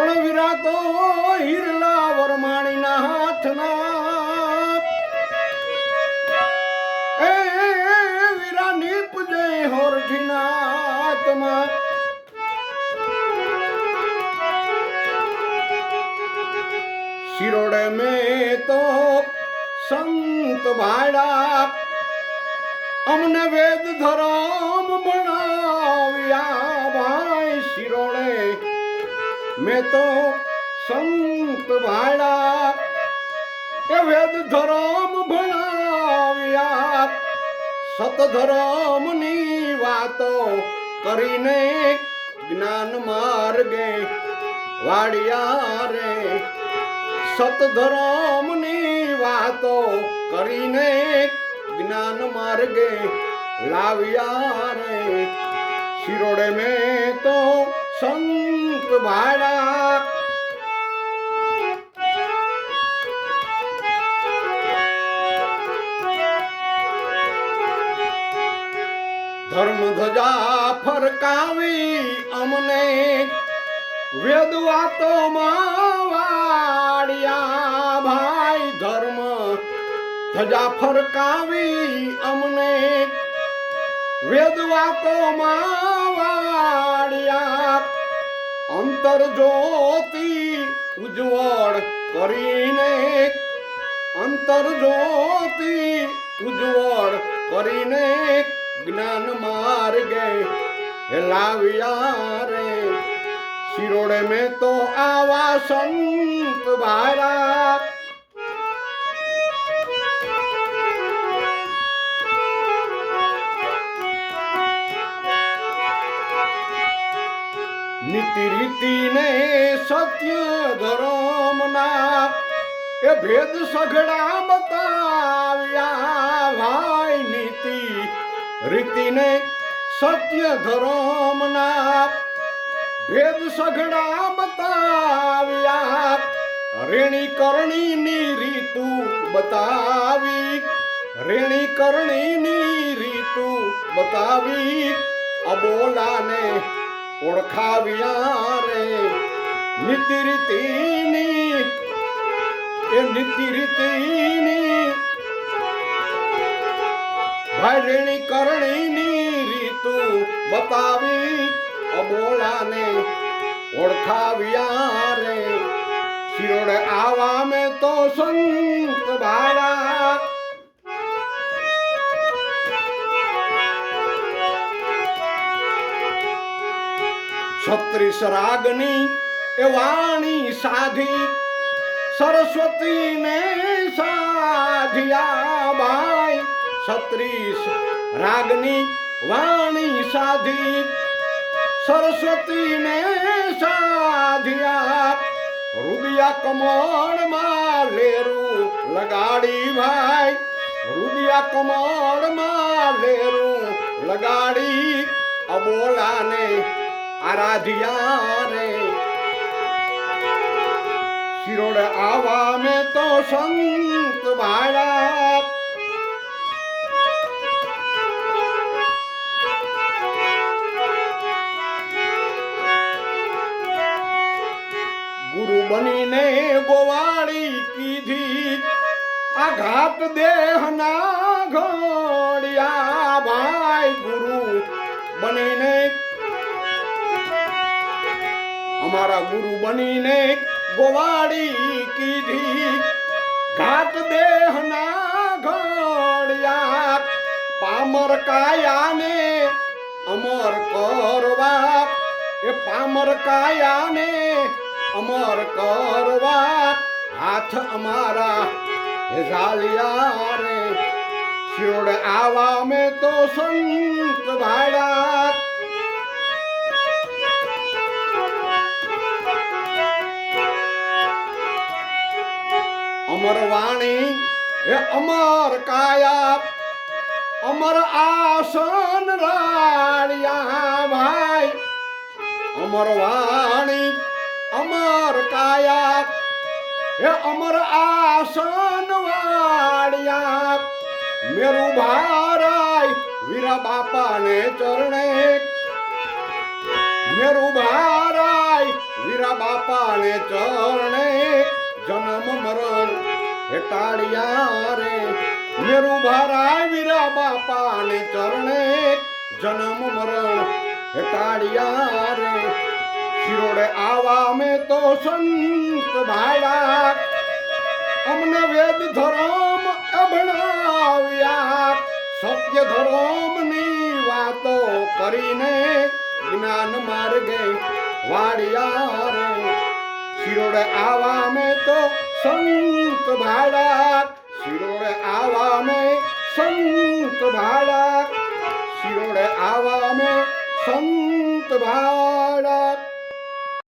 પણ વિરાતો હિરલા વરમાણીના હાથના એ વીરા નીપજે હોરઠીના આત્મા શિરોડે મેં તો સંત ભાડા અમને વેદ ધર્મ ભણાવ્યા ભાઈ શિરોડે મેં તો સંત ભાડા એ વેદ ધર્મ ભણાવ્યા સતધર્મની વાતો કરીને જ્ઞાન માર્ગે વાડિયા રે સતધર્મની વાતો કરીને જ્ઞાન માર્ગે લાવ્યા રે શિરોડે મેં તો સંત ભાડા ધર્મ ધજા ફરકાવી અમને વેદ વાતોમાં વાડિયા ભાઈ ધર્મ ધજા ફરકાવી અમને વેદ વાતોમાં વાડિયા અંતર જ્યોતિ ઉજ્જવળ કરીને અંતર જ્યોતિ ઉજ્જવળ કરીને જ્ઞાન માર્ગે લાવ્યા રે શિરોડે મેં તો આવા સંત ભારા નીતિ રીતિ ને સત્ય ધર્મના એ ભેદ સઘળા બતાવ્યા ભાઈ નીતિ રીતિ ને સત્ય ધર્મના ભેદ સઘળા બતાવ્યા રેણી કરણીની રીતુ બતાવી રેણી કરણીની રીતુ બતાવી અબોલાને ઓળખાવ્યા રે નીતિ રીતિની એ નીતિ રીતિની ભાઈ રેણી કરણીની રીતુ બતાવી અબોલાને ઓળખાવ્યા રે શિરોડે આવા મેં તો સંત ભાડા છત્રીસ રાગની એ વાણી સાધી સરસ્વતીને સાધ્યા ભાઈ 36 રાગની વાણી સાધી સરસ્વતીને સાધ્યા રૂદિયા કમળમાં લેરું લગાડી ભાઈ રૂદિયા કમળમાં લેરું લગાડી અબોલાને આરાધ્યા રે શિરોડે આવા મેં તો સંત ભાડા ગુરુ બનીને ગોવાળી કીધી આ ઘાટ દેહના ઘોડિયા ભાઈ ગુરુ બનીને અમારા ગુરુ બનીને ગોવાળી કીધી ઘાટ દેહના ઘોડિયા પામર કાયાને અમર કરવા એ પામર કાયાને અમર કરવા હાથ અમારા ઝાલિયા રે શિરોડે આવા મેં તો સંત ભાડા અમર વાણી એ અમર કાયા અમર આસન રાળિયા ભાઈ અમર વાણી અમર કાયા એ અમર આસન વાળિયા મેરું ભારાય વીરા બાપાને ચરણે મેરું ભારાય વીરા બાપાને ચરણે જન્મ મરણ હેટાડ્યા રે મેરુ ભારાય વીરા બાપાને ચરણે જન્મ મરણ હેટાડ્યા રે શિરોડે આવા મેં તો સંત ભાડા અમને વેદ ધર્મ અભણાવ્યા સત્ય ધર્મની વાતો કરીને જ્ઞાન માર્ગે વાડિયા રે શિરોડે આવા મેં તો સંત ભાડા શિરોડે આવા મેં સંત ભાડા શિરોડે આવા મેં સંત ભાડા